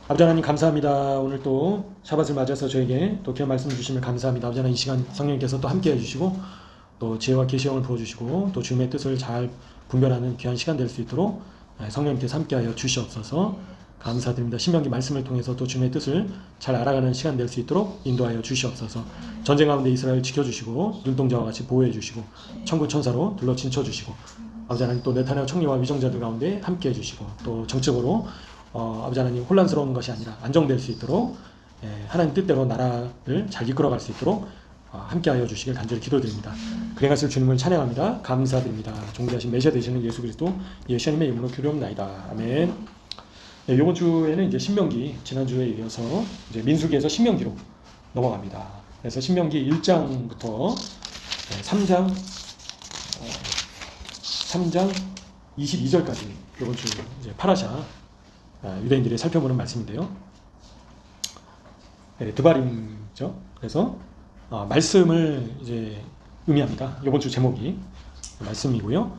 아버지 하나님 감사합니다. 오늘 또 샤밧을 맞아서 저에게 또 귀한 말씀 주시면 감사합니다. 아버지 하나님 이 시간 성령님께서 또 함께 해주시고 또 지혜와 계시형을 부어주시고 또 주님의 뜻을 잘 분별하는 귀한 시간 될 수 있도록 성령님께서 함께하여 주시옵소서. 감사드립니다. 신명기 말씀을 통해서 또 주님의 뜻을 잘 알아가는 시간 될 수 있도록 인도하여 주시옵소서. 전쟁 가운데 이스라엘 지켜주시고 눈동자와 같이 보호해 주시고 천군 천사로 둘러 진쳐주시고 아버지 하나님 또 네타냐후 총리와 위정자들 가운데 함께해 주시고 또 정적으로 아버지 하나님 혼란스러운 것이 아니라 안정될 수 있도록 하나님 뜻대로 나라를 잘 이끌어갈 수 있도록 함께하여 주시길 간절히 기도드립니다. 그행하실 주님을 찬양합니다. 감사드립니다. 종대하신 메시아 되시는 예수 그리스도 예수님의 이름으로 기도합나이다. 아멘. 네, 이번 주에는 이제 신명기, 지난주에 이어서 이제 민수기에서 신명기로 넘어갑니다. 그래서 신명기 1장부터 3장 22절까지 이번 주 이제 파라샤 유대인들이 살펴보는 말씀인데요. 네, 드바림이죠. 그래서 말씀을 이제 의미합니다. 이번 주 제목이 말씀이고요.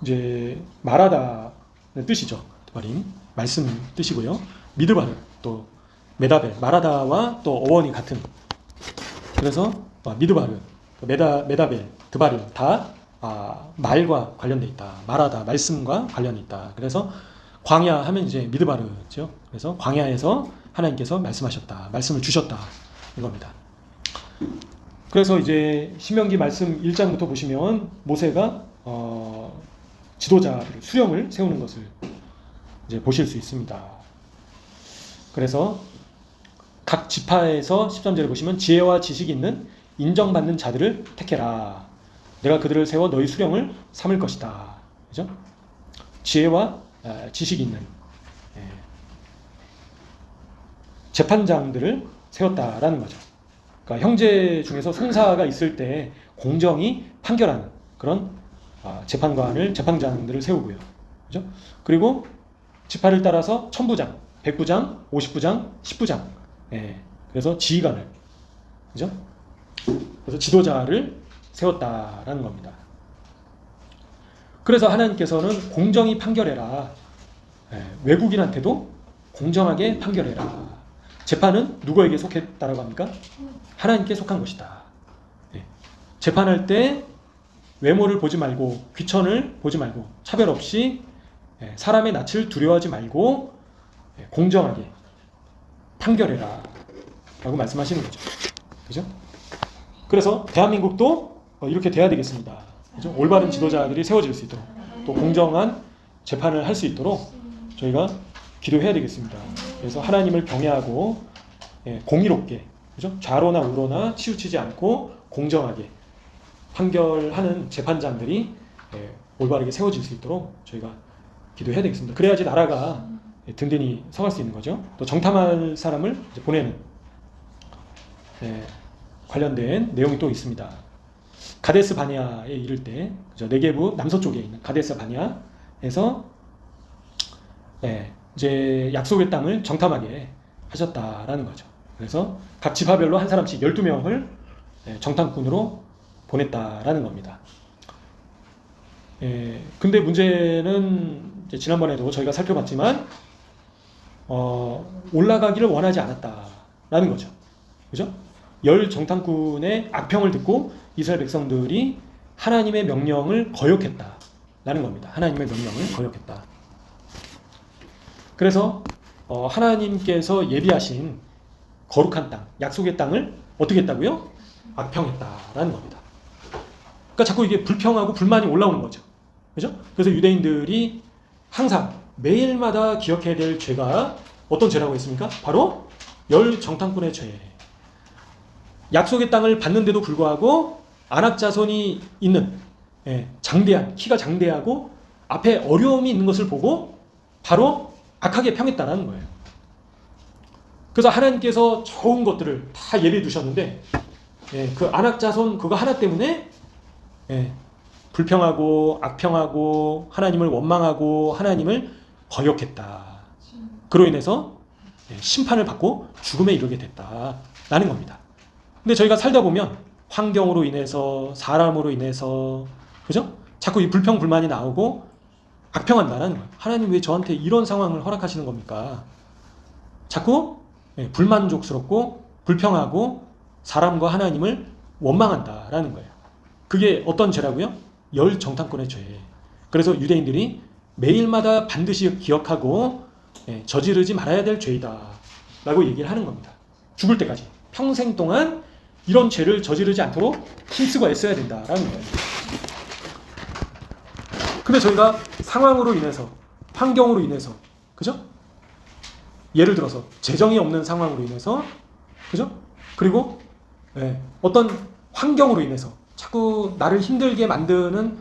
이제 말하다는 뜻이죠. 드바림 말씀 뜻이고요. 미드바르 또 메다벨 말하다와 또 어원이 같은. 그래서 미드바르 메다벨 드바림 다 말과 관련돼 있다. 말하다 말씀과 관련이 있다. 그래서 광야 하면 이제 미드바르죠. 그래서 광야에서 하나님께서 말씀하셨다. 말씀을 주셨다. 이겁니다. 그래서 이제 신명기 말씀 1장부터 보시면 모세가 지도자들 수령을 세우는 것을 이제 보실 수 있습니다. 그래서 각 지파에서 13절에 보시면 지혜와 지식이 있는 인정받는 자들을 택해라. 내가 그들을 세워 너희 수령을 삼을 것이다. 그죠? 지혜와 지식이 있는 재판장들을 세웠다라는 거죠. 그러니까 형제 중에서 송사가 있을 때 공정히 판결하는 그런 재판장들을 세우고요. 그죠? 그리고 지파를 따라서 천부장, 백부장, 50부장, 10부장. 그래서 지휘관을, 그죠? 그래서 지도자를 세웠다라는 겁니다. 그래서 하나님께서는 공정히 판결해라. 외국인한테도 공정하게 판결해라. 재판은 누구에게 속했다라고 합니까? 하나님께 속한 것이다. 재판할 때 외모를 보지 말고 귀천을 보지 말고 차별 없이 사람의 낯을 두려워하지 말고 공정하게 판결해라 라고 말씀하시는 거죠. 그죠? 그래서 대한민국도 이렇게 돼야 되겠습니다. 그죠? 올바른 지도자들이 세워질 수 있도록 또 공정한 재판을 할 수 있도록 저희가 기도해야 되겠습니다. 그래서 하나님을 경외하고 공의롭게, 그죠? 좌로나 우로나 치우치지 않고 공정하게 판결하는 재판장들이 올바르게 세워질 수 있도록 저희가 기도해야 되겠습니다. 그래야지 나라가 든든히 서갈 수 있는 거죠. 또 정탐할 사람을 보내는 관련된 내용이 또 있습니다. 가데스 바네아에 이를 때, 그죠? 네게부 남서쪽에 있는 가데스 바네아에서 이제 약속의 땅을 정탐하게 하셨다라는 거죠. 그래서 각 지파별로 한 사람씩 12명을 정탐꾼으로 보냈다라는 겁니다. 근데 문제는 이제 지난번에도 저희가 살펴봤지만 올라가기를 원하지 않았다라는 거죠. 그죠? 10 정탐꾼의 악평을 듣고 이스라엘 백성들이 하나님의 명령을 거역했다라는 겁니다. 하나님의 명령을 거역했다. 그래서 하나님께서 예비하신 거룩한 땅, 약속의 땅을 어떻게 했다고요? 악평했다라는 겁니다. 그러니까 자꾸 이게 불평하고 불만이 올라오는 거죠. 그죠? 그래서 유대인들이 항상 매일마다 기억해야 될 죄가 어떤 죄라고 했습니까? 바로 10 정탐꾼의 죄. 약속의 땅을 받는데도 불구하고 안악 자손이 있는 장대한, 키가 장대하고 앞에 어려움이 있는 것을 보고 바로 악하게 평했다라는 거예요. 그래서 하나님께서 좋은 것들을 다 예비해 두셨는데 그 안악 자손 그거 하나 때문에 불평하고 악평하고 하나님을 원망하고 하나님을 거역했다. 그로 인해서 심판을 받고 죽음에 이르게 됐다라는 겁니다. 근데 저희가 살다 보면 환경으로 인해서 사람으로 인해서 그죠? 자꾸 이 불평 불만이 나오고 악평한다라는 거예요. 하나님 왜 저한테 이런 상황을 허락하시는 겁니까? 자꾸 불만족스럽고 불평하고 사람과 하나님을 원망한다라는 거예요. 그게 어떤 죄라고요? 열정탐꾼의 죄. 그래서 유대인들이 매일마다 반드시 기억하고 저지르지 말아야 될 죄이다 라고 얘기를 하는 겁니다. 죽을 때까지 평생 동안 이런 죄를 저지르지 않도록 힘쓰고 애써야 된다라는 거예요. 근데 저희가 상황으로 인해서, 환경으로 인해서, 그죠? 예를 들어서 재정이 없는 상황으로 인해서, 그죠? 그리고 어떤 환경으로 인해서 자꾸 나를 힘들게 만드는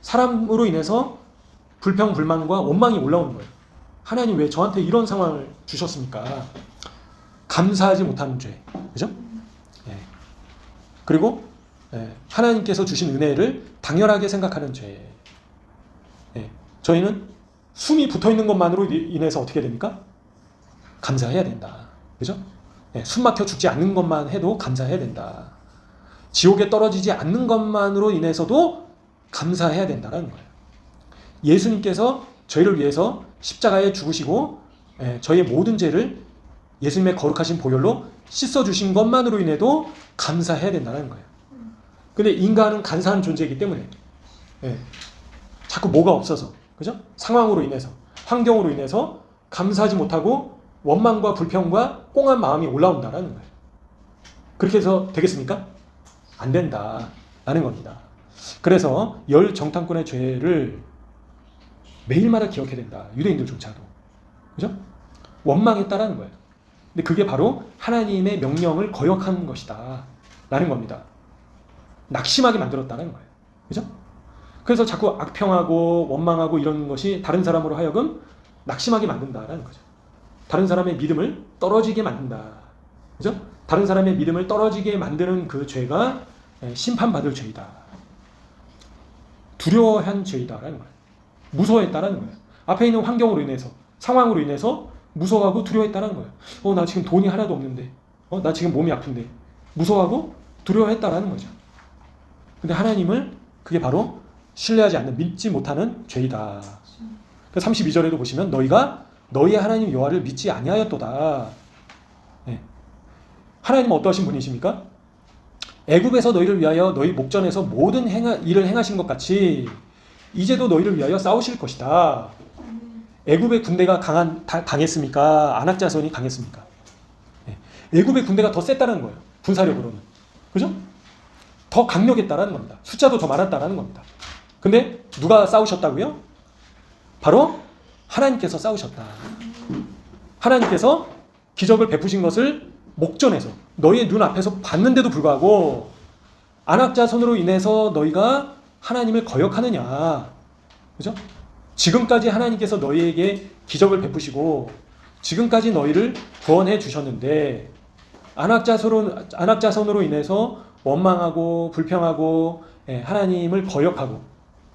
사람으로 인해서 불평, 불만과 원망이 올라오는 거예요. 하나님 왜 저한테 이런 상황을 주셨습니까? 감사하지 못하는 죄, 그죠? 그리고 하나님께서 주신 은혜를 당연하게 생각하는 죄. 저희는 숨이 붙어있는 것만으로 인해서 어떻게 됩니까? 감사해야 된다. 그죠? 숨 막혀 죽지 않는 것만 해도 감사해야 된다. 지옥에 떨어지지 않는 것만으로 인해서도 감사해야 된다는 거예요. 예수님께서 저희를 위해서 십자가에 죽으시고 저희의 모든 죄를 예수님의 거룩하신 보혈로 씻어주신 것만으로 인해도 감사해야 된다는 거예요. 근데 인간은 간사한 존재이기 때문에 자꾸 뭐가 없어서, 그죠? 상황으로 인해서, 환경으로 인해서 감사하지 못하고 원망과 불평과 꽁한 마음이 올라온다라는 거예요. 그렇게 해서 되겠습니까? 안 된다라는 겁니다. 그래서 열 정탐꾼의 죄를 매일마다 기억해야 된다. 유대인들조차도. 그죠? 원망했다라는 거예요. 근데 그게 바로 하나님의 명령을 거역한 것이다 라는 겁니다. 낙심하게 만들었다는 거예요. 그죠? 그래서 자꾸 악평하고 원망하고 이런 것이 다른 사람으로 하여금 낙심하게 만든다라는 거죠. 다른 사람의 믿음을 떨어지게 만든다. 그죠? 다른 사람의 믿음을 떨어지게 만드는 그 죄가 심판받을 죄이다. 두려워한 죄이다라는 거예요. 무서워했다라는 거예요. 앞에 있는 환경으로 인해서, 상황으로 인해서 무서워하고 두려워했다는 거예요. 나 지금 돈이 하나도 없는데, 나 지금 몸이 아픈데, 무서워하고 두려워했다라는 거죠. 근데 하나님을 그게 바로 신뢰하지 않는, 믿지 못하는 죄이다. 32절에도 보시면 너희가 너희의 하나님 여호와를 믿지 아니하였도다. 하나님은 어떠하신 분이십니까? 애굽에서 너희를 위하여 너희 목전에서 모든 일을 행하신 것 같이 이제도 너희를 위하여 싸우실 것이다. 애굽의 군대가 강했습니까? 안악자손이 강했습니까? 애굽의 군대가 더 셌다는 거예요. 군사력으로는. 그죠? 더 강력했다라는 겁니다. 숫자도 더 많았다라는 겁니다. 근데 누가 싸우셨다고요? 바로 하나님께서 싸우셨다. 하나님께서 기적을 베푸신 것을 목전에서 너희의 눈앞에서 봤는데도 불구하고 안악자손으로 인해서 너희가 하나님을 거역하느냐. 그죠? 지금까지 하나님께서 너희에게 기적을 베푸시고 지금까지 너희를 구원해 주셨는데 안악자손으로 인해서 원망하고 불평하고 하나님을 거역하고,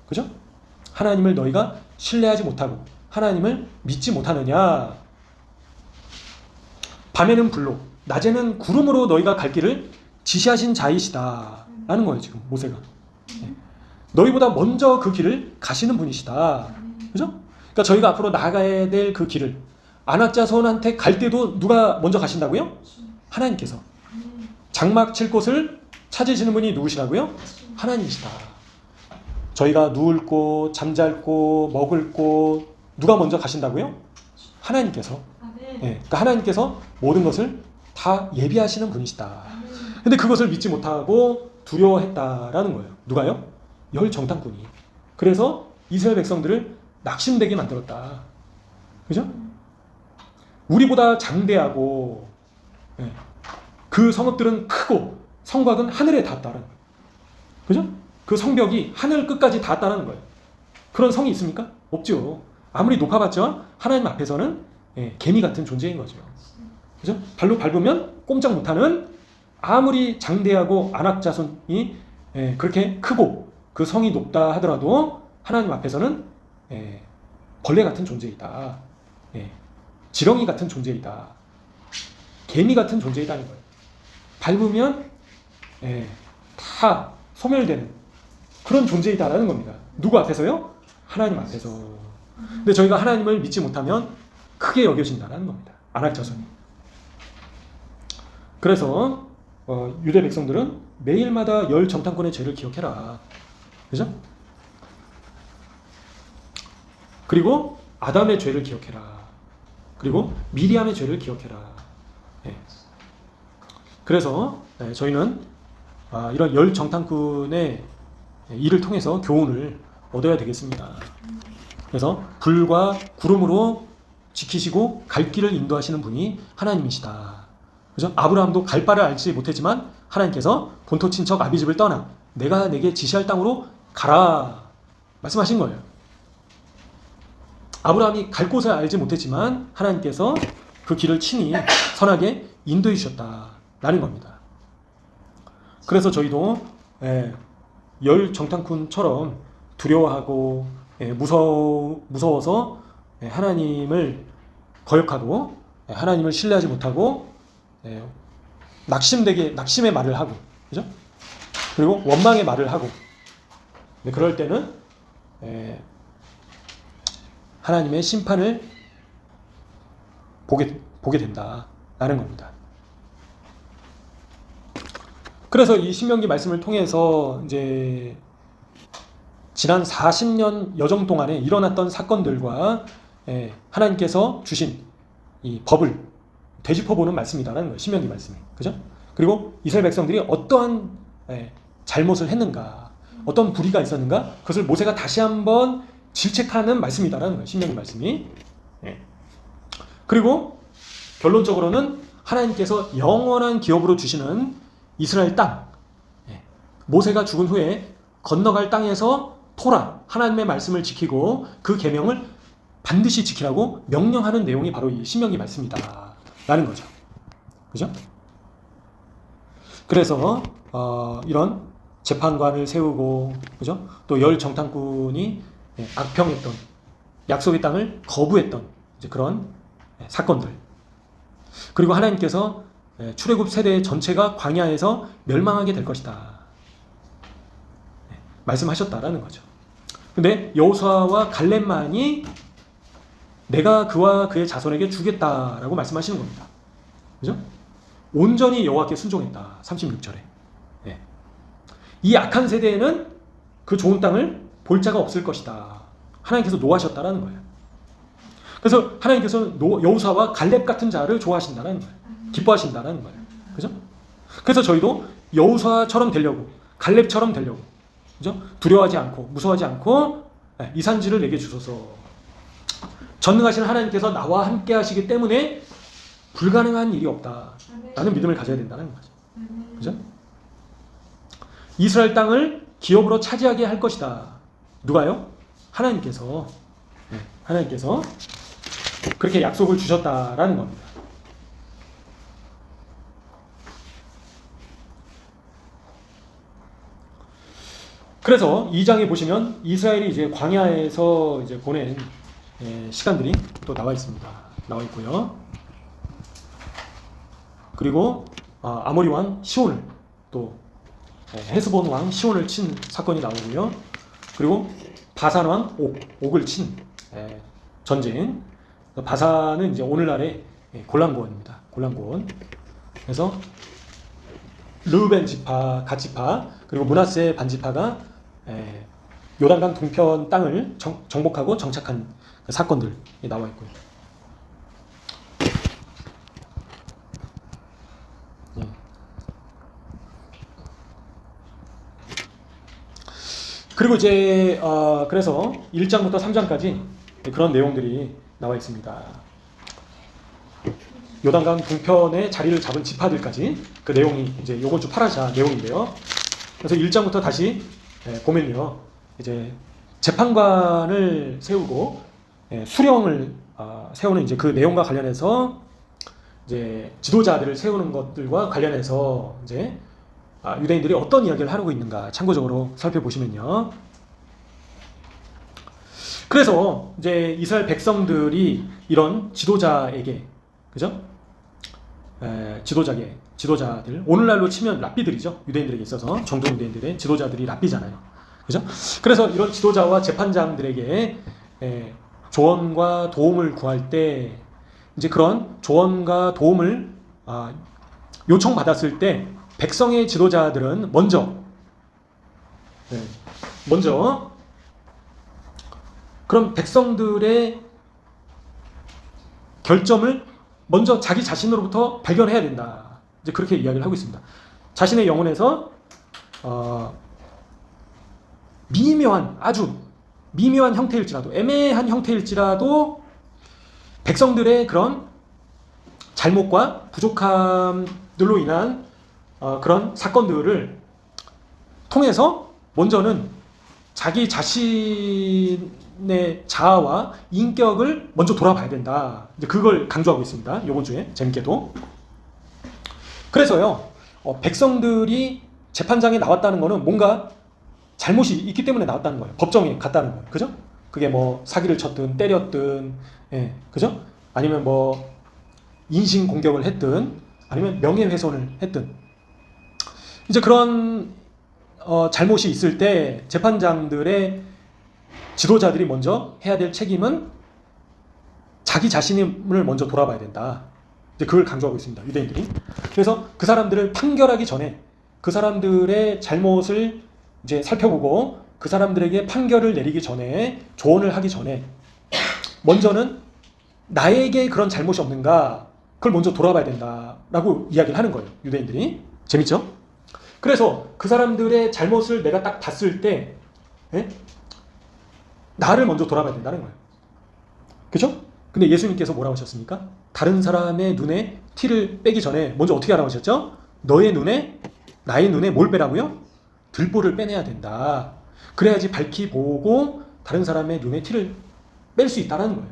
그죠? 하나님을 너희가 신뢰하지 못하고 하나님을 믿지 못하느냐. 밤에는 불로 낮에는 구름으로 너희가 갈 길을 지시하신 자이시다 라는 거예요. 지금 모세가 너희보다 먼저 그 길을 가시는 분이시다. 그죠? 그러니까 저희가 앞으로 나가야 될 그 길을 안악자손한테 갈 때도 누가 먼저 가신다고요? 하나님께서. 장막 칠 곳을 찾으시는 분이 누구시라고요? 하나님이시다. 저희가 누울 곳, 잠잘 곳, 먹을 곳 누가 먼저 가신다고요? 하나님께서. 그러니까 하나님께서 모든 것을 다 예비하시는 분이시다. 근데 그것을 믿지 못하고 두려워했다라는 거예요. 누가요? 열 정탐꾼이. 그래서 이스라엘 백성들을 낙심되게 만들었다. 그죠? 우리보다 장대하고 그 성읍들은 크고 성곽은 하늘에 닿았다는 거예요. 그죠? 그 성벽이 하늘 끝까지 닿았다는 거예요. 그런 성이 있습니까? 없죠. 아무리 높아봤자 하나님 앞에서는 개미 같은 존재인 거죠. 그죠? 발로 밟으면 꼼짝 못하는, 아무리 장대하고 안악자손이 그렇게 크고 그 성이 높다 하더라도 하나님 앞에서는 벌레 같은 존재이다. 지렁이 같은 존재이다. 개미 같은 존재이다는 거예요. 밟으면 다 소멸되는 그런 존재이다라는 겁니다. 누구 앞에서요? 하나님 앞에서. 근데 저희가 하나님을 믿지 못하면 크게 여겨진다는 겁니다. 안악자손이. 그래서 유대 백성들은 매일마다 열 정탐꾼의 죄를 기억해라. 그죠? 그리고 아담의 죄를 기억해라. 그리고 미리암의 죄를 기억해라. 네. 그래서 저희는 이런 열 정탐꾼의 일을 통해서 교훈을 얻어야 되겠습니다. 그래서 불과 구름으로 지키시고 갈 길을 인도하시는 분이 하나님이시다. 그죠? 아브라함도 갈 바를 알지 못했지만 하나님께서 본토 친척 아비집을 떠나 내가 내게 지시할 땅으로 가라 말씀하신 거예요. 아브라함이 갈 곳을 알지 못했지만 하나님께서 그 길을 친히 선하게 인도해 주셨다라는 겁니다. 그래서 저희도 열 정탐꾼처럼 두려워하고 무서워서 하나님을 거역하고 하나님을 신뢰하지 못하고 낙심의 말을 하고, 그죠? 그리고 원망의 말을 하고, 그럴 때는 하나님의 심판을 보게 된다라는 겁니다. 그래서 이 신명기 말씀을 통해서 이제 지난 40년 여정 동안에 일어났던 사건들과 하나님께서 주신 이 법을 되짚어보는 말씀이다라는 거예요. 신명기 말씀이. 그죠? 그리고 이스라엘 백성들이 어떠한 잘못을 했는가, 어떤 불의가 있었는가, 그것을 모세가 다시 한번 질책하는 말씀이다라는 거예요. 신명기 말씀이. 그리고 결론적으로는 하나님께서 영원한 기업으로 주시는 이스라엘 땅, 모세가 죽은 후에 건너갈 땅에서 토라, 하나님의 말씀을 지키고 그 계명을 반드시 지키라고 명령하는 내용이 바로 이 신명기 말씀이다 라는 거죠. 그죠? 그래서 이런 재판관을 세우고, 그죠? 또 열 정탐꾼이 악평했던, 약속의 땅을 거부했던 이제 그런 사건들, 그리고 하나님께서 출애굽 세대 전체가 광야에서 멸망하게 될 것이다 말씀하셨다라는 거죠. 근데 여호수아와 갈렙만이 내가 그와 그의 자손에게 주겠다라고 말씀하시는 겁니다. 그죠? 온전히 여호와께 순종했다. 36절에. 이 악한 세대에는 그 좋은 땅을 볼 자가 없을 것이다. 하나님께서 노하셨다라는 거예요. 그래서 하나님께서 여호수아와 갈렙 같은 자를 좋아하신다는 거예요. 기뻐하신다는 거예요. 그죠? 그래서 저희도 여호수아처럼 되려고, 갈렙처럼 되려고, 그죠? 두려워하지 않고 무서워하지 않고 이 산지를 내게 주소서. 전능하신 하나님께서 나와 함께 하시기 때문에 불가능한 일이 없다라는 믿음을 가져야 된다는 거죠. 그죠? 이스라엘 땅을 기업으로 차지하게 할 것이다. 누가요? 하나님께서 그렇게 약속을 주셨다라는 겁니다. 그래서 2장에 보시면 이스라엘이 이제 광야에서 이제 보낸 시간들이 또 나와 있습니다. 나와 있고요. 그리고 아모리 왕 시온을 또 헤스본 왕 시온을 친 사건이 나오고요. 그리고 바산 왕 옥을 친 전쟁. 바산은 이제 오늘날의 골란고원입니다. 골란고원. 그래서 르우벤 지파, 갓 지파, 그리고 므낫세 반 지파가 요단강 동편 땅을 정복하고 정착한 사건들이 나와 있고요. 그리고 이제 그래서 1장부터 3장까지 그런 내용들이 나와 있습니다. 요단강 동편에 자리를 잡은 지파들까지 그 내용이 이제 요번 주 파라샤 내용인데요. 그래서 1장부터 다시 보면요, 이제 재판관을 세우고 수령을 세우는 이제 그 내용과 관련해서 이제 지도자들을 세우는 것들과 관련해서 이제 유대인들이 어떤 이야기를 하고 있는가 참고적으로 살펴보시면요. 그래서 이제 이스라엘 백성들이 이런 지도자에게, 그죠? 지도자들, 오늘날로 치면 랍비들이죠. 유대인들에게 있어서 정통 유대인들의 지도자들이 랍비잖아요. 그죠? 그래서 이런 지도자와 재판장들에게 조언과 도움을 구할 때 이제 그런 조언과 도움을 요청받았을 때 백성의 지도자들은 먼저 그럼 백성들의 결점을 먼저 자기 자신으로부터 발견해야 된다. 이제 그렇게 이야기를 하고 있습니다. 자신의 영혼에서 아주 미묘한 형태일지라도, 애매한 형태일지라도 백성들의 그런 잘못과 부족함들로 인한 그런 사건들을 통해서 먼저는 자기 자신의 자아와 인격을 먼저 돌아봐야 된다. 이제 그걸 강조하고 있습니다. 이번 주에 재밌게도. 그래서요, 백성들이 재판장에 나왔다는 거는 뭔가 잘못이 있기 때문에 나왔다는 거예요. 법정에 갔다는 거예요. 그죠? 그게 뭐 사기를 쳤든 때렸든, 그죠? 아니면 뭐 인신 공격을 했든, 아니면 명예훼손을 했든, 이제 그런 잘못이 있을 때 재판장들의 지도자들이 먼저 해야 될 책임은 자기 자신을 먼저 돌아봐야 된다. 이제 그걸 강조하고 있습니다. 유대인들이. 그래서 그 사람들을 판결하기 전에 그 사람들의 잘못을 이제 살펴보고 그 사람들에게 판결을 내리기 전에, 조언을 하기 전에 먼저는 나에게 그런 잘못이 없는가, 그걸 먼저 돌아봐야 된다라고 이야기를 하는 거예요. 유대인들이. 재밌죠? 그래서 그 사람들의 잘못을 내가 딱 봤을 때 나를 먼저 돌아봐야 된다는 거예요. 그렇죠? 근데 예수님께서 뭐라고 하셨습니까? 다른 사람의 눈에 티를 빼기 전에 먼저 어떻게 하라고 하셨죠? 나의 눈에 뭘 빼라고요? 들보를 빼내야 된다. 그래야지 밝히 보고 다른 사람의 눈에 티를 뺄 수 있다는 거예요.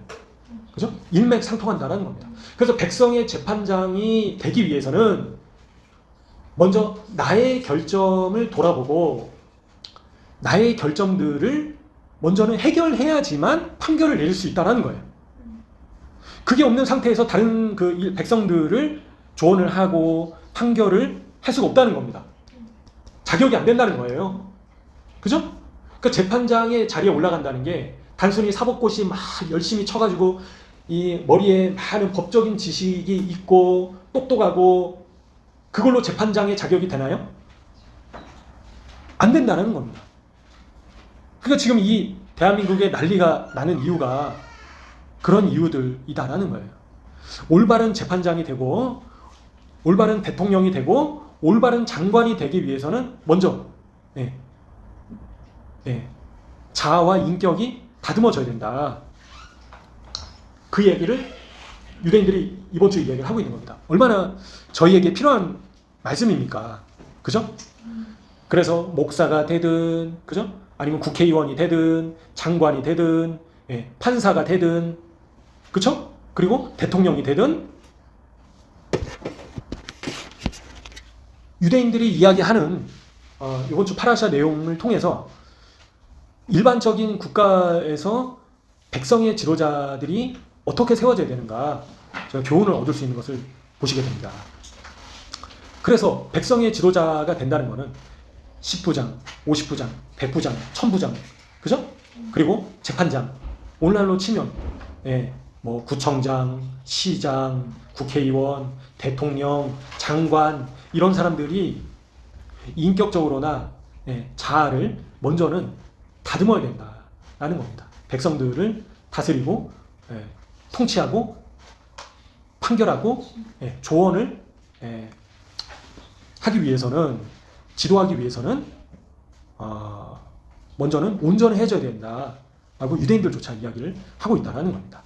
그죠? 일맥상통한다는 겁니다. 그래서 백성의 재판장이 되기 위해서는 먼저 나의 결점을 돌아보고 나의 결점들을 먼저는 해결해야지만 판결을 내릴 수 있다는 거예요. 그게 없는 상태에서 다른 그 백성들을 조언을 하고 판결을 할 수가 없다는 겁니다. 자격이 안 된다는 거예요. 그죠? 그러니까 재판장의 자리에 올라간다는 게 단순히 사법고시 막 열심히 쳐가지고 이 머리에 많은 법적인 지식이 있고 똑똑하고 그걸로 재판장의 자격이 되나요? 안 된다는 겁니다. 그러니까 지금 이 대한민국에 난리가 나는 이유가 그런 이유들이다라는 거예요. 올바른 재판장이 되고 올바른 대통령이 되고 올바른 장관이 되기 위해서는 먼저 자아와 인격이 다듬어져야 된다. 그 얘기를 유대인들이 이번 주에 이야기를 하고 있는 겁니다. 얼마나 저희에게 필요한 말씀입니까? 그죠? 그래서 목사가 되든, 그죠? 아니면 국회의원이 되든, 장관이 되든, 판사가 되든, 그죠? 그리고 대통령이 되든, 유대인들이 이야기하는 이번 주 파라샤 내용을 통해서 일반적인 국가에서 백성의 지도자들이 어떻게 세워져야 되는가, 제가 교훈을 얻을 수 있는 것을 보시게 됩니다. 그래서 백성의 지도자가 된다는 것은 10부장, 50부장, 100부장, 1000부장, 그죠? 그리고 재판장, 오늘날로 치면 뭐 구청장, 시장, 국회의원, 대통령, 장관, 이런 사람들이 인격적으로나 자아를 먼저는 다듬어야 된다라는 겁니다. 백성들을 다스리고 통치하고 판결하고 조언을 하기 위해서는, 지도하기 위해서는 먼저는 온전해져야 된다라고 유대인들조차 이야기를 하고 있다는 겁니다.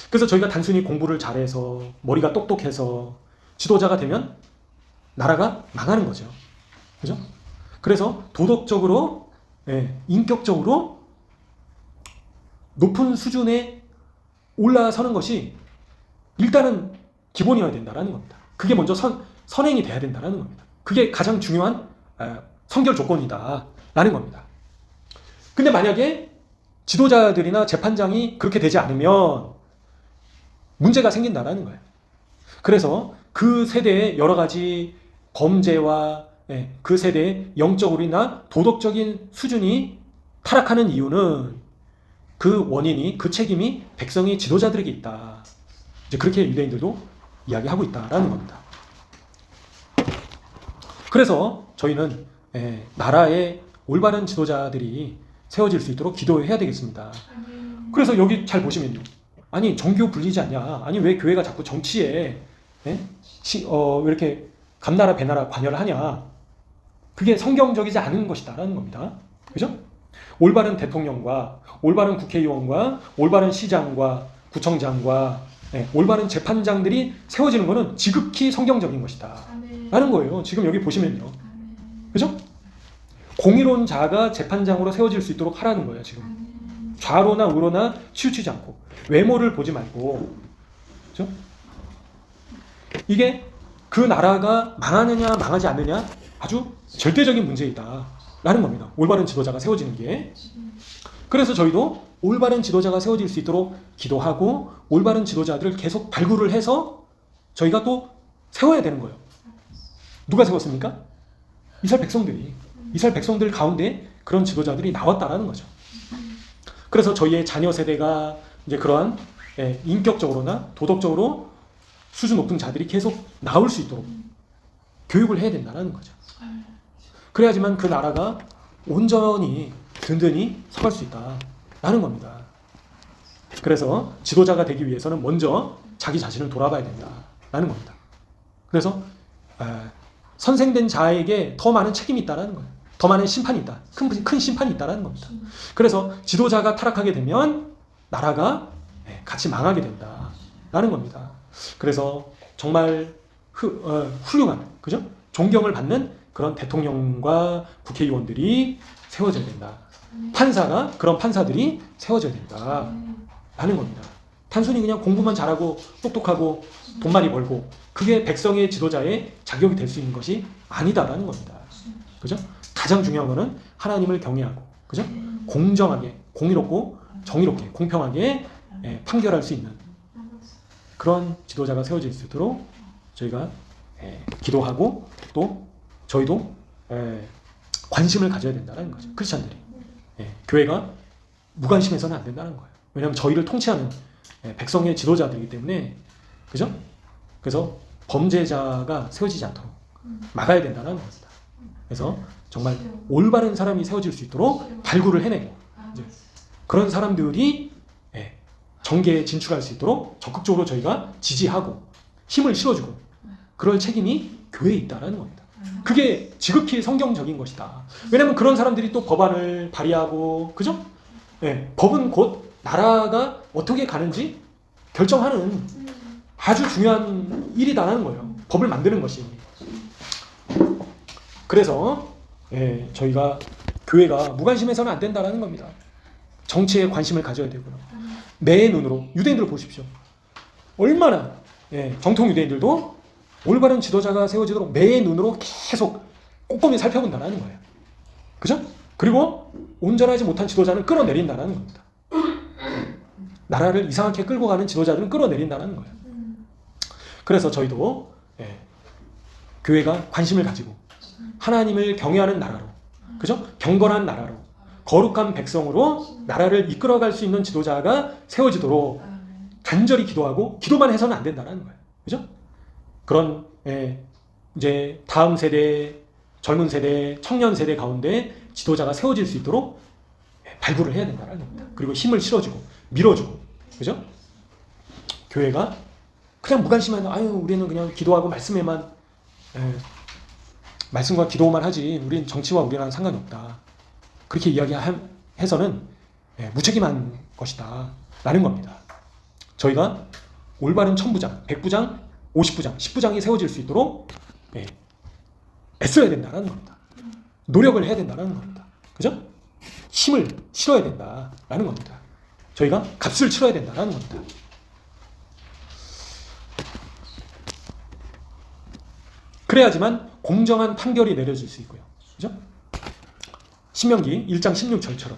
그래서 저희가 단순히 공부를 잘해서 머리가 똑똑해서 지도자가 되면 나라가 망하는 거죠. 그죠? 그래서 도덕적으로, 인격적으로 높은 수준에 올라서는 것이 일단은 기본이어야 된다는 겁니다. 그게 먼저 선행이 돼야 된다는 겁니다. 그게 가장 중요한 선결 조건이다라는 겁니다. 근데 만약에 지도자들이나 재판장이 그렇게 되지 않으면 문제가 생긴다라는 거예요. 그래서 그 세대의 여러 가지 범죄와 그 세대의 영적으로나 도덕적인 수준이 타락하는 이유는 그 원인이, 그 책임이 백성의 지도자들에게 있다. 이제 그렇게 유대인들도 이야기하고 있다라는 겁니다. 그래서 저희는 나라의 올바른 지도자들이 세워질 수 있도록 기도해야 되겠습니다. 그래서 여기 잘 보시면요. 아니 정교 불리지 않냐? 아니 왜 교회가 자꾸 정치에 왜 이렇게 감나라 배나라 관여를 하냐? 그게 성경적이지 않은 것이다라는 겁니다. 그죠? 올바른 대통령과 올바른 국회의원과 올바른 시장과 구청장과 올바른 재판장들이 세워지는 것은 지극히 성경적인 것이다 라는 거예요. 지금 여기 보시면요. 그죠? 공의로운자가 재판장으로 세워질 수 있도록 하라는 거예요. 지금 좌로나 우로나 치우치지 않고 외모를 보지 말고, 그죠? 이게 그 나라가 망하느냐 망하지 않느냐 아주 절대적인 문제이다 라는 겁니다. 올바른 지도자가 세워지는 게. 그래서 저희도 올바른 지도자가 세워질 수 있도록 기도하고 올바른 지도자들을 계속 발굴을 해서 저희가 또 세워야 되는 거예요. 누가 세웠습니까? 이스라엘 백성들이. 이스라엘 백성들 가운데 그런 지도자들이 나왔다라는 거죠. 그래서 저희의 자녀 세대가 이제 그러한 인격적으로나 도덕적으로 수준 높은 자들이 계속 나올 수 있도록 교육을 해야 된다는 거죠. 그래야지만 그 나라가 온전히 든든히 서갈 수 있다라는 겁니다. 그래서 지도자가 되기 위해서는 먼저 자기 자신을 돌아봐야 된다라는 겁니다. 그래서 선생된 자에게 더 많은 책임이 있다라는 거예요. 더 많은 심판이 있다. 큰 심판이 있다라는 겁니다. 그래서 지도자가 타락하게 되면 나라가 같이 망하게 된다라는 겁니다. 그래서 정말 훌륭한, 그죠? 존경을 받는 그런 대통령과 국회의원들이 세워져야 된다. 판사가, 그런 판사들이 세워져야 된다라는 겁니다. 단순히 그냥 공부만 잘하고 똑똑하고 돈 많이 벌고 그게 백성의 지도자의 자격이 될 수 있는 것이 아니다라는 겁니다. 그죠? 가장 중요한 거는 하나님을 경외하고, 그죠? 공정하게, 공의롭고, 정의롭게, 공평하게 판결할 수 있는 그런 지도자가 세워질 수 있도록 저희가 기도하고 또 저희도 관심을 가져야 된다는 거죠. 크리스찬들이. 교회가 무관심해서는 안 된다는 거예요. 왜냐하면 저희를 통치하는 백성의 지도자들이기 때문에, 그죠? 그래서 범죄자가 세워지지 않도록 막아야 된다는 겁니다. 그래서 정말 올바른 사람이 세워질 수 있도록 발굴을 해내고 그런 사람들이 정계에 진출할 수 있도록 적극적으로 저희가 지지하고 힘을 실어주고 그럴 책임이 교회에 있다는 겁니다. 그게 지극히 성경적인 것이다. 왜냐하면 그런 사람들이 또 법안을 발의하고, 그죠? 법은 곧 나라가 어떻게 가는지 결정하는 아주 중요한 일이다라는 거예요. 법을 만드는 것이. 그래서 저희가 교회가 무관심해서는 안 된다라는 겁니다. 정치에 관심을 가져야 되고요. 매 눈으로 유대인들을 보십시오. 얼마나 정통 유대인들도 올바른 지도자가 세워지도록 매 눈으로 계속 꼼꼼히 살펴본다라는 거예요. 그죠? 그리고 온전하지 못한 지도자는 끌어내린다라는 겁니다. 나라를 이상하게 끌고 가는 지도자들은 끌어내린다라는 거예요. 그래서 저희도 교회가 관심을 가지고 하나님을 경외하는 나라로, 그죠? 경건한 나라로, 거룩한 백성으로 나라를 이끌어갈 수 있는 지도자가 세워지도록 간절히 기도하고 기도만 해서는 안 된다는 거예요. 그죠? 그런 이제 다음 세대, 젊은 세대, 청년 세대 가운데 지도자가 세워질 수 있도록 발굴을 해야 된다는 겁니다. 그리고 힘을 실어주고 밀어주고, 그죠? 교회가 그냥 무관심한 우리는 그냥 기도하고 말씀에만 말씀과 기도만 하지 우린 정치와 우리랑 상관이 없다. 그렇게 이야기해서는 무책임한 것이다 라는 겁니다. 저희가 올바른 천부장, 백부장, 50부장, 10부장이 세워질 수 있도록 애써야 된다는 겁니다. 노력을 해야 된다는 겁니다. 그죠? 힘을 실어야 된다라는 겁니다. 저희가 값을 치러야 된다는 겁니다. 그래야지만 공정한 판결이 내려질 수 있고요. 그죠? 신명기 1장 16절처럼.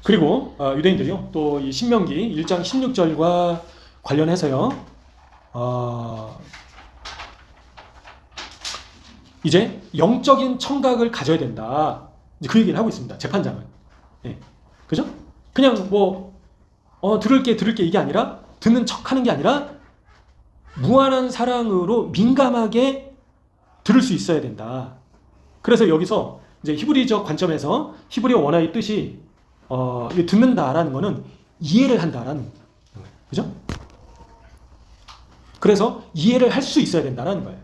그리고 유대인들이요. 또 이 신명기 1장 16절과 관련해서요. 이제 영적인 청각을 가져야 된다. 이제 그 얘기를 하고 있습니다. 재판장은. 예. 그죠? 그냥 뭐 들을게 이게 아니라 듣는 척하는 게 아니라 무한한 사랑으로 민감하게 들을 수 있어야 된다. 그래서 여기서 이제 히브리적 관점에서 히브리어 원어의 뜻이 듣는다라는 거는 이해를 한다라는 거예요. 그죠? 그래서 이해를 할 수 있어야 된다라는 거예요.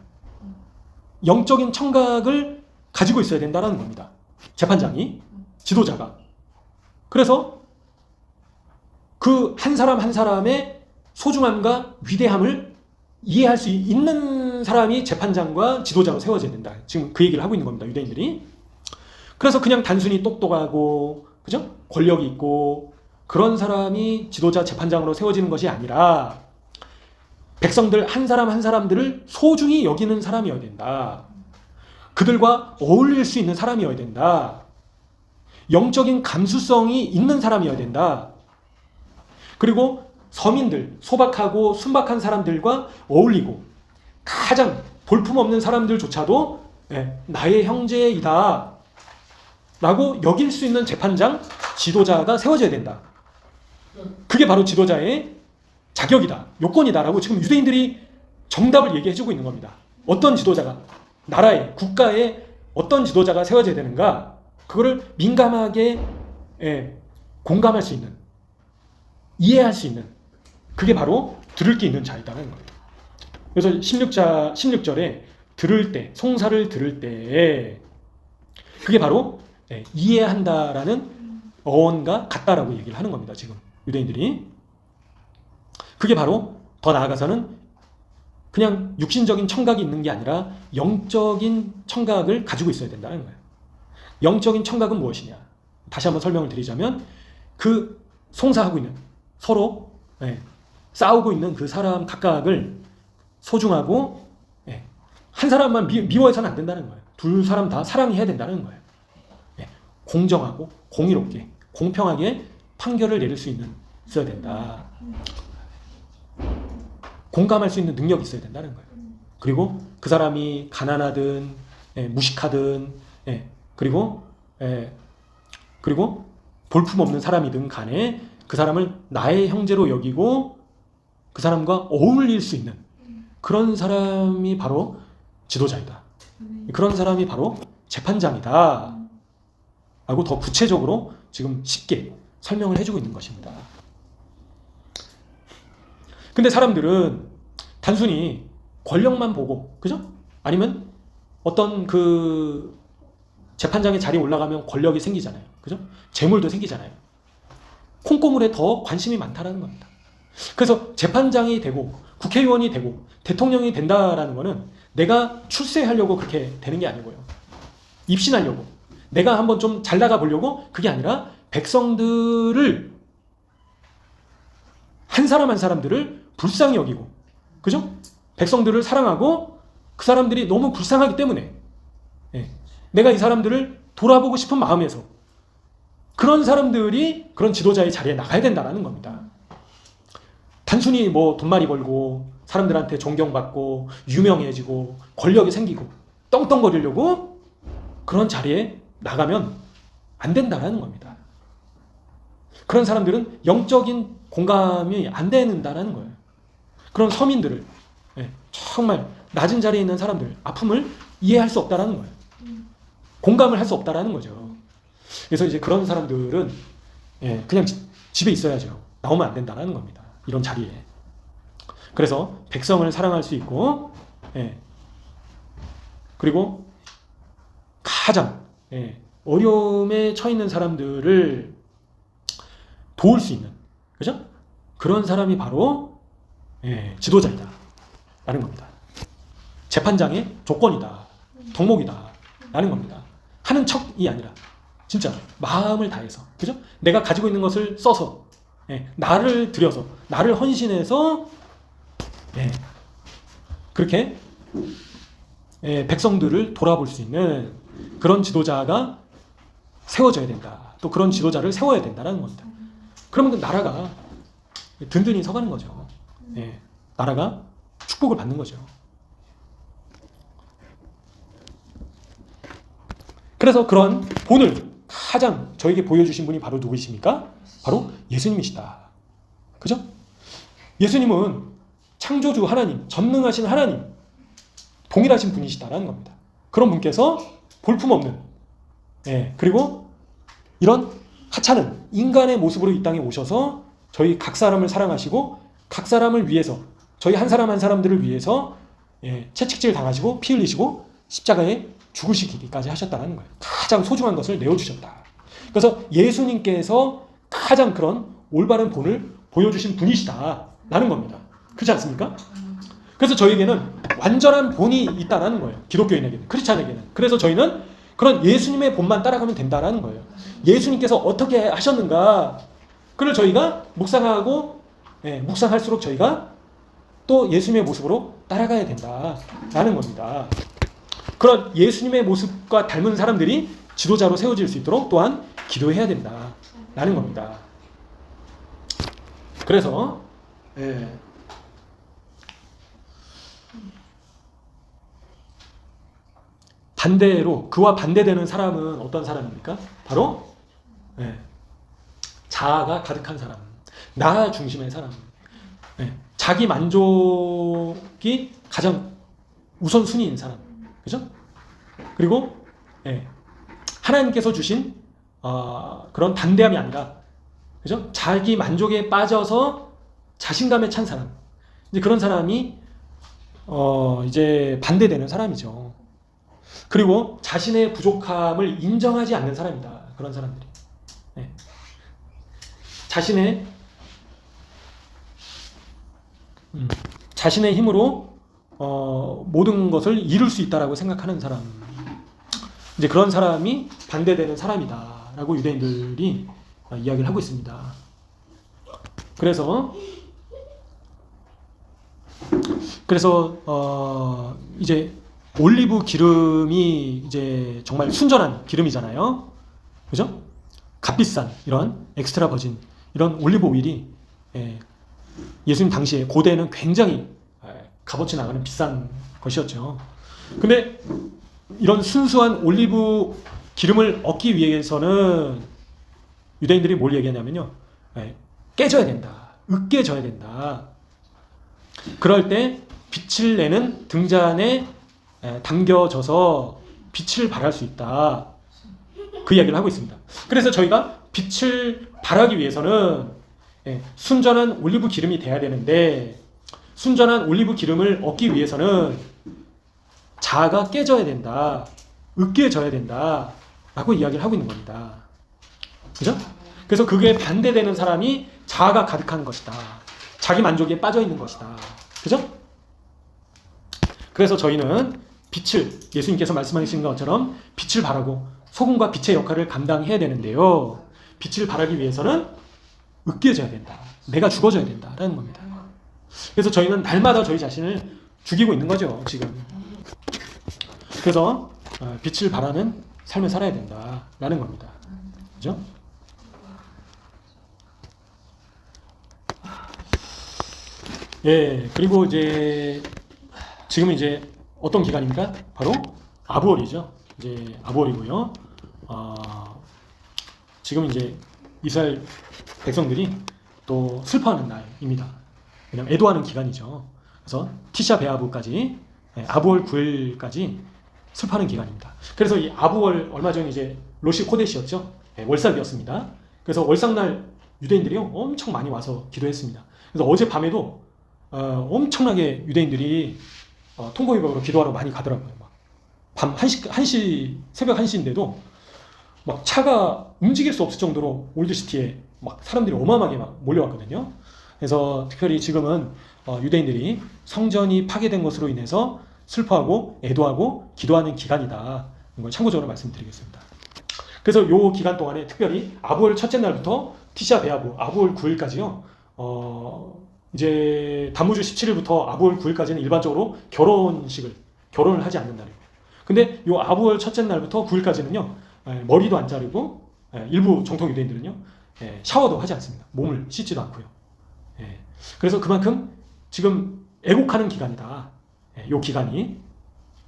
영적인 청각을 가지고 있어야 된다라는 겁니다. 재판장이, 지도자가. 그래서 그 한 사람 한 사람의 소중함과 위대함을 이해할 수 있는 사람이 재판장과 지도자로 세워져야 된다. 지금 그 얘기를 하고 있는 겁니다. 유대인들이. 그래서 그냥 단순히 똑똑하고, 그죠? 권력이 있고 그런 사람이 지도자 재판장으로 세워지는 것이 아니라 백성들 한 사람 한 사람들을 소중히 여기는 사람이어야 된다. 그들과 어울릴 수 있는 사람이어야 된다. 영적인 감수성이 있는 사람이어야 된다. 그리고 서민들, 소박하고 순박한 사람들과 어울리고 가장 볼품없는 사람들조차도 나의 형제이다 라고 여길 수 있는 재판장, 지도자가 세워져야 된다. 그게 바로 지도자의 자격이다, 요건이다 라고 지금 유대인들이 정답을 얘기해주고 있는 겁니다. 어떤 지도자가, 나라의, 국가의 어떤 지도자가 세워져야 되는가, 그거를 민감하게 공감할 수 있는, 이해할 수 있는, 그게 바로 들을 게 있는 자이다라는 거예요. 그래서 16절에 들을 때, 송사를 들을 때, 그게 바로 이해한다라는 어원과 같다라고 얘기를 하는 겁니다. 지금 유대인들이. 그게 바로 더 나아가서는 그냥 육신적인 청각이 있는 게 아니라 영적인 청각을 가지고 있어야 된다는 거예요. 영적인 청각은 무엇이냐? 다시 한번 설명을 드리자면 그 송사하고 있는, 서로 싸우고 있는 그 사람 각각을 소중하고 한 사람만 미워해서는 안 된다는 거예요. 둘 사람 다 사랑해야 된다는 거예요. 공정하고 공의롭게 공평하게 판결을 내릴 수 있어야 된다. 공감할 수 있는 능력이 있어야 된다는 거예요. 그리고 그 사람이 가난하든 무식하든 그리고 볼품없는 사람이든 간에 그 사람을 나의 형제로 여기고 그 사람과 어울릴 수 있는 그런 사람이 바로 지도자이다. 그런 사람이 바로 재판장이다 라고 더 구체적으로 지금 쉽게 설명을 해주고 있는 것입니다. 근데 사람들은 단순히 권력만 보고, 그죠? 아니면 어떤 그 재판장의 자리에 올라가면 권력이 생기잖아요. 그죠? 재물도 생기잖아요. 콩고물에 더 관심이 많다라는 겁니다. 그래서 재판장이 되고 국회의원이 되고 대통령이 된다라는 거는 내가 출세하려고 그렇게 되는 게 아니고요. 입신하려고, 내가 한번 좀 잘 나가 보려고, 그게 아니라 백성들을, 한 사람 한 사람들을 불쌍히 여기고, 그죠? 백성들을 사랑하고 그 사람들이 너무 불쌍하기 때문에 내가 이 사람들을 돌아보고 싶은 마음에서 그런 사람들이 그런 지도자의 자리에 나가야 된다는 겁니다. 단순히 뭐 돈 많이 벌고 사람들한테 존경받고 유명해지고 권력이 생기고 떵떵거리려고 그런 자리에 나가면 안 된다는 겁니다. 그런 사람들은 영적인 공감이 안 된다는 거예요. 그런 서민들을, 정말 낮은 자리에 있는 사람들 아픔을 이해할 수 없다는 거예요. 공감을 할 수 없다는 거죠. 그래서 이제 그런 사람들은 그냥 집에 있어야죠. 나오면 안 된다는 겁니다. 이런 자리에. 그래서 백성을 사랑할 수 있고, 그리고 가장 어려움에 처해 있는 사람들을 도울 수 있는, 그죠? 그런 사람이 바로 지도자이다 라는 겁니다. 재판장의 조건이다, 덕목이다 라는 겁니다. 하는 척이 아니라 진짜 마음을 다해서, 그죠? 내가 가지고 있는 것을 써서, 나를 들여서, 나를 헌신해서 그렇게 백성들을 돌아볼 수 있는 그런 지도자가 세워져야 된다. 또 그런 지도자를 세워야 된다는 겁니다. 그러면 그 나라가 든든히 서가는 거죠. 나라가 축복을 받는 거죠. 그래서 그런 본을 가장 저에게 보여주신 분이 바로 누구이십니까? 바로 예수님이시다. 그죠? 예수님은 창조주 하나님, 전능하신 하나님, 동일하신 분이시다라는 겁니다. 그런 분께서 볼품없는, 그리고 이런 하찮은 인간의 모습으로 이 땅에 오셔서 저희 각 사람을 사랑하시고 각 사람을 위해서, 저희 한 사람 한 사람들을 위해서 채찍질 당하시고 피 흘리시고 십자가에 죽으시기까지 하셨다는 거예요. 가장 소중한 것을 내어주셨다. 그래서 예수님께서 가장 그런 올바른 본을 보여주신 분이시다라는 겁니다. 그렇지 않습니까? 그래서 저에게는 완전한 본이 있다라는 거예요. 기독교인에게는, 크리스찬에게는. 그래서 저희는 그런 예수님의 본만 따라가면 된다라는 거예요. 예수님께서 어떻게 하셨는가, 그걸 저희가 묵상하고 묵상할수록 저희가 또 예수님의 모습으로 따라가야 된다라는 겁니다. 그런 예수님의 모습과 닮은 사람들이 지도자로 세워질 수 있도록 또한 기도해야 된다라는 겁니다. 그래서 반대로 그와 반대되는 사람은 어떤 사람입니까? 바로 자아가 가득한 사람, 나 중심의 사람, 자기 만족이 가장 우선순위인 사람, 그죠? 그리고 하나님께서 주신 그런 담대함이 아니라, 그죠? 자기 만족에 빠져서 자신감에 찬 사람, 이제 그런 사람이 이제 반대되는 사람이죠. 그리고 자신의 부족함을 인정하지 않는 사람이다. 그런 사람들이. 자신의 힘으로 모든 것을 이룰 수 있다라고 생각하는 사람. 이제 그런 사람이 반대되는 사람이다라고 유대인들이 이야기를 하고 있습니다. 그래서 이제 올리브 기름이 이제 정말 순전한 기름이잖아요. 그죠? 값비싼 이런 엑스트라 버진 이런 올리브 오일이 예수님 당시에 고대에는 굉장히 값어치 나가는 비싼 것이었죠. 근데 이런 순수한 올리브 기름을 얻기 위해서는 유대인들이 뭘 얘기하냐면요, 깨져야 된다, 으깨져야 된다. 그럴 때 빛을 내는 등잔에 담겨져서 빛을 발할 수 있다, 그 이야기를 하고 있습니다. 그래서 저희가 빛을 발하기 위해서는 순전한 올리브 기름이 돼야 되는데, 순전한 올리브 기름을 얻기 위해서는 자아가 깨져야 된다, 으깨져야 된다 라고 이야기를 하고 있는 겁니다. 그죠? 그래서 그게 반대되는 사람이 자아가 가득한 것이다, 자기 만족에 빠져 있는 것이다. 그죠? 그래서 저희는 빛을, 예수님께서 말씀하신 것처럼 빛을 발하고 소금과 빛의 역할을 감당해야 되는데요, 빛을 발하기 위해서는 으깨져야 된다, 내가 죽어져야 된다라는 겁니다. 그래서 저희는 날마다 저희 자신을 죽이고 있는 거죠, 지금. 그래서 빛을 발하는 삶을 살아야 된다라는 겁니다. 그죠? 그리고 이제 지금 이제 어떤 기간입니까? 바로 아부월이죠. 이제 아부월이고요. 지금 이제 이스라엘 백성들이 또 슬퍼하는 날입니다. 왜냐면 애도하는 기간이죠. 그래서 티샤 베아브까지, 아부월 9일까지 슬퍼하는 기간입니다. 그래서 이 아부월 얼마 전 이제 로시 코데시였죠. 월삭이었습니다. 그래서 월삭날 유대인들이 엄청 많이 와서 기도했습니다. 그래서 어제 밤에도 엄청나게 유대인들이 통곡이벽으로 기도하러 많이 가더라고요. 막 밤 1시, 새벽 1시인데도 막 차가 움직일 수 없을 정도로 올드시티에 막 사람들이 어마어마하게 막 몰려왔거든요. 그래서 특별히 지금은 유대인들이 성전이 파괴된 것으로 인해서 슬퍼하고 애도하고 기도하는 기간이다. 이걸 참고적으로 말씀드리겠습니다. 그래서 이 기간 동안에 특별히 아부월 첫째 날부터 티샤 베아브, 아부월 9일까지요. 이제 단무주 17일부터 아부월 9일까지는 일반적으로 결혼을 하지 않는 날이에요. 근데 이 아부월 첫째 날부터 9일까지는요, 머리도 안 자르고, 일부 정통 유대인들은요, 샤워도 하지 않습니다. 몸을 씻지도 않고요. 그래서 그만큼 지금 애곡하는 기간이다, 이 기간이.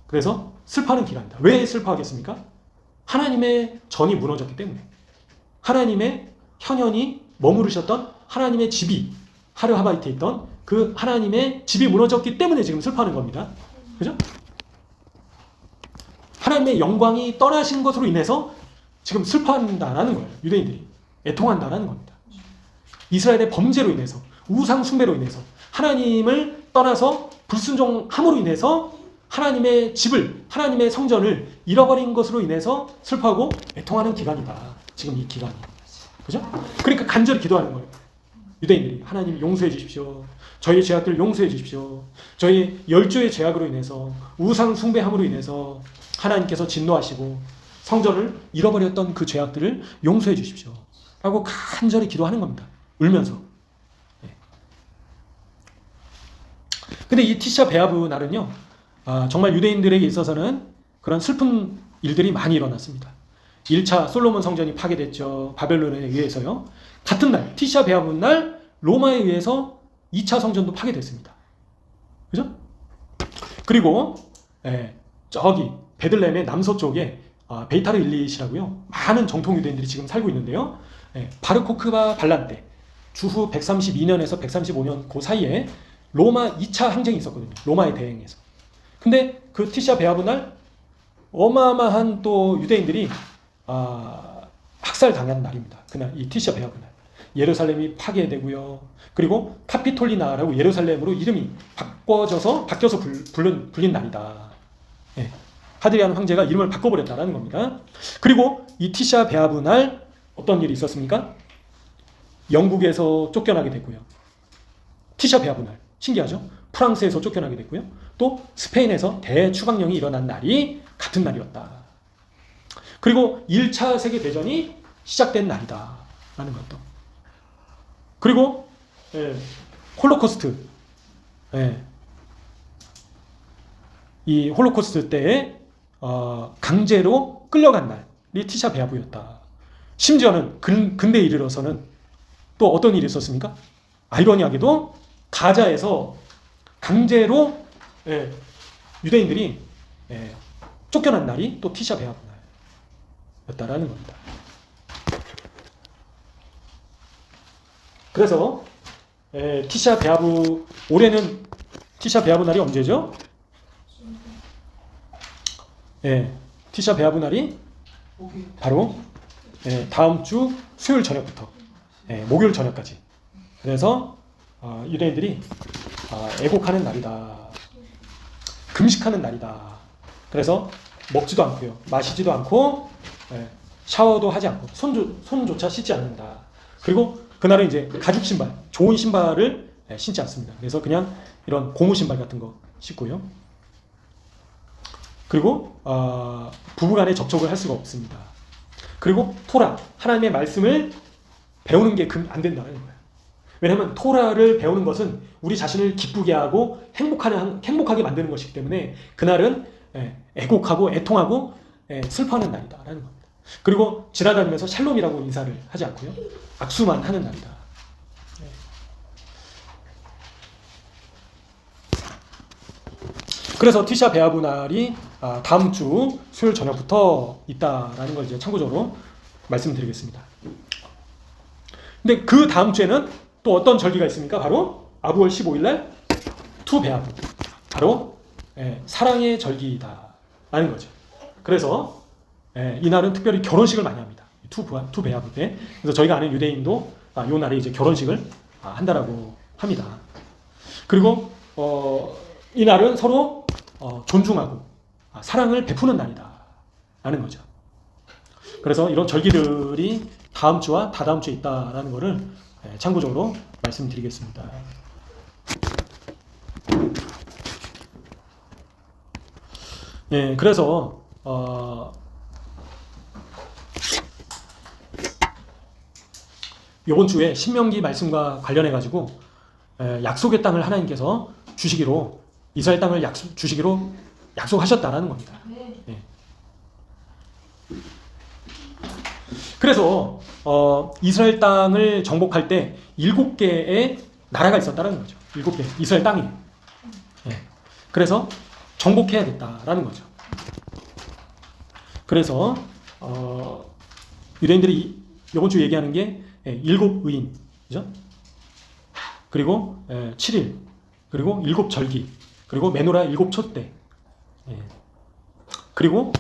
그래서 슬퍼하는 기간이다. 왜 슬퍼하겠습니까? 하나님의 전이 무너졌기 때문에, 하나님의 현현이 머무르셨던 하나님의 집이 하르하바이트에 있던 그 하나님의 집이 무너졌기 때문에 지금 슬퍼하는 겁니다. 그죠? 하나님의 영광이 떠나신 것으로 인해서 지금 슬퍼한다라는 거예요. 유대인들이 애통한다라는 겁니다. 이스라엘의 범죄로 인해서, 우상 숭배로 인해서, 하나님을 떠나서 불순종함으로 인해서 하나님의 집을, 하나님의 성전을 잃어버린 것으로 인해서 슬퍼하고 애통하는 기간이다. 지금 이 기간이. 그죠? 그러니까 간절히 기도하는 거예요. 유대인들이 하나님 용서해 주십시오. 저희 죄악들 용서해 주십시오. 저희 열조의 죄악으로 인해서, 우상 숭배함으로 인해서 하나님께서 진노하시고 성전을 잃어버렸던 그 죄악들을 용서해 주십시오. 라고 간절히 기도하는 겁니다. 울면서. 근데 이 티샤 베아브 날은요, 정말 유대인들에게 있어서는 그런 슬픈 일들이 많이 일어났습니다. 1차 솔로몬 성전이 파괴됐죠. 바벨론에 의해서요. 같은 날, 티샤 베아브 날 로마에 의해서 2차 성전도 파괴됐습니다. 그죠? 그리고 저기 베들레헴의 남서쪽에 베이타르 일릿이라고요. 많은 정통 유대인들이 지금 살고 있는데요. 바르코크바 반란 때 주후 132년에서 135년 그 사이에 로마 2차 항쟁이 있었거든요. 로마에 대행해서. 근데 그 티샤 베아브 날 어마어마한 또 유대인들이 학살당한 날입니다. 그날 이 티샤 베아브 날. 예루살렘이 파괴되고요. 그리고 카피톨리나라고 예루살렘으로 이름이 바뀌어서 불린 날이다. 하드리안 황제가 이름을 바꿔버렸다는 겁니다. 그리고 이 티샤 베아브 날 어떤 일이 있었습니까? 영국에서 쫓겨나게 됐고요. 티샤 베아브 날 신기하죠? 프랑스에서 쫓겨나게 됐고요. 또 스페인에서 대추방령이 일어난 날이 같은 날이었다. 그리고 1차 세계대전이 시작된 날이다 라는 것도. 그리고 홀로코스트, 이 홀로코스트 때에 강제로 끌려간 날이 티샤 베아브였다. 심지어는 근대에 이르러서는 또 어떤 일이 있었습니까? 아이러니하게도 가자에서 강제로 유대인들이 쫓겨난 날이 또 티샤 베아브 날이었다라는 겁니다. 그래서 티샤 베아브, 올해는 티샤 베아브 날이 언제죠? 티샤 베아브 날이 바로 다음 주 수요일 저녁부터 목요일 저녁까지. 그래서 유대인들이 애곡하는 날이다. 금식하는 날이다. 그래서 먹지도 않고요. 마시지도 않고 샤워도 하지 않고 손조차 씻지 않는다. 그리고 그날은 이제 가죽 신발, 좋은 신발을 신지 않습니다. 그래서 그냥 이런 고무 신발 같은 거 신고요. 그리고 부부간에 접촉을 할 수가 없습니다. 그리고 토라, 하나님의 말씀을 배우는 게 안 된다는 거예요. 왜냐하면 토라를 배우는 것은 우리 자신을 기쁘게 하고 행복하게 만드는 것이기 때문에 그날은 애곡하고 애통하고 슬퍼하는 날이다라는 겁니다. 그리고 지나다니면서 샬롬이라고 인사를 하지 않고요. 악수만 하는 날이다. 그래서 티샤 베아브 날이 다음 주 수요일 저녁부터 있다라는 걸 이제 참고적으로 말씀드리겠습니다. 근데 그 다음 주에는 또 어떤 절기가 있습니까? 바로 아부월 15일 날 투 베아브, 바로 사랑의 절기다라는 거죠. 그래서 이날은 특별히 결혼식을 많이 합니다. 투 베아브 때. 그래서 저희가 아는 유대인도 이 날에 이제 결혼식을 한다라고 합니다. 그리고 이날은 서로 존중하고 사랑을 베푸는 날이다라는 거죠. 그래서 이런 절기들이 다음 주와 다다음 주에 있다라는 것을 참고적으로 말씀드리겠습니다. 그래서 이번 주에 신명기 말씀과 관련해 가지고 약속의 땅을 하나님께서 주시기로, 이스라엘 땅을 주시기로 약속하셨다라는 겁니다. 그래서 이스라엘 땅을 정복할 때 7개의 나라가 있었다는 거죠. 7개 이스라엘 땅이. 그래서 정복해야겠다라는 거죠. 그래서 유대인들이 이번 주 얘기하는 게 일곱 의인, 그죠? 그리고 7일, 그리고 일곱 절기, 그리고 메노라 일곱 촛대, 그리고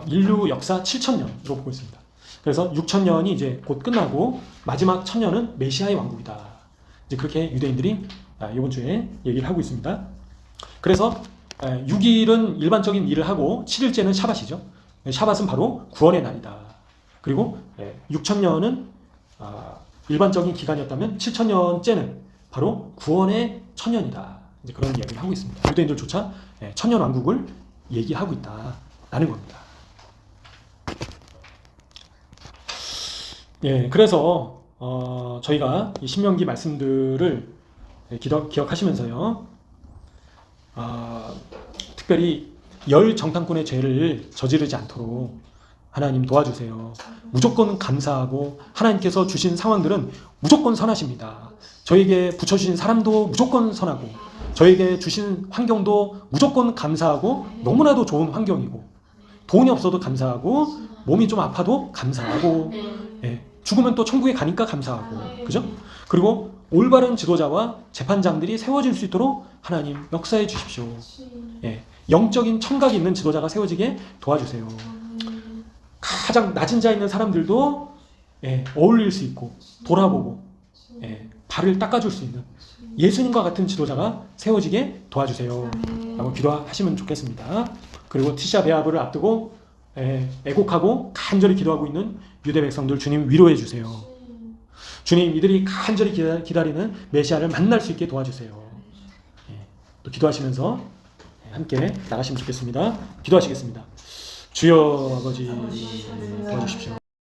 인류 역사 7,000년으로 보고 있습니다. 그래서 6,000년이 이제 곧 끝나고 마지막 1,000년은 메시아의 왕국이다. 이제 그렇게 유대인들이 이번 주에 얘기를 하고 있습니다. 그래서 6일은 일반적인 일을 하고 7일째는 샤밧이죠. 샤밧은 바로 구원의 날이다. 그리고 6,000년은 일반적인 기간이었다면 7,000년째는 바로 구원의 1,000년이다. 이제 그런 이야기를 하고 있습니다. 유대인들조차 1,000년 왕국을 얘기하고 있다라는 겁니다. 그래서 저희가 이 신명기 말씀들을 기억하시면서요. 특별히 열 정탐꾼의 죄를 저지르지 않도록 하나님 도와주세요. 무조건 감사하고 하나님께서 주신 상황들은 무조건 선하십니다. 저에게 붙여주신 사람도 무조건 선하고 저에게 주신 환경도 무조건 감사하고 너무나도 좋은 환경이고 돈이 없어도 감사하고 몸이 좀 아파도 감사하고 죽으면 또 천국에 가니까 감사하고 그죠? 그리고 올바른 지도자와 재판장들이 세워질 수 있도록 하나님 역사해 주십시오. 영적인 청각이 있는 지도자가 세워지게 도와주세요. 가장 낮은 자에 있는 사람들도 어울릴 수 있고 돌아보고 발을 닦아줄 수 있는 예수님과 같은 지도자가 세워지게 도와주세요 라고 기도하시면 좋겠습니다. 그리고 티샤 베아브를 앞두고 애곡하고 간절히 기도하고 있는 유대 백성들 주님 위로해 주세요. 주님 이들이 간절히 기다리는 메시아를 만날 수 있게 도와주세요. 또 기도하시면서 함께 나가시면 좋겠습니다. 기도하시겠습니다. 주여 아버지 도와주십시오.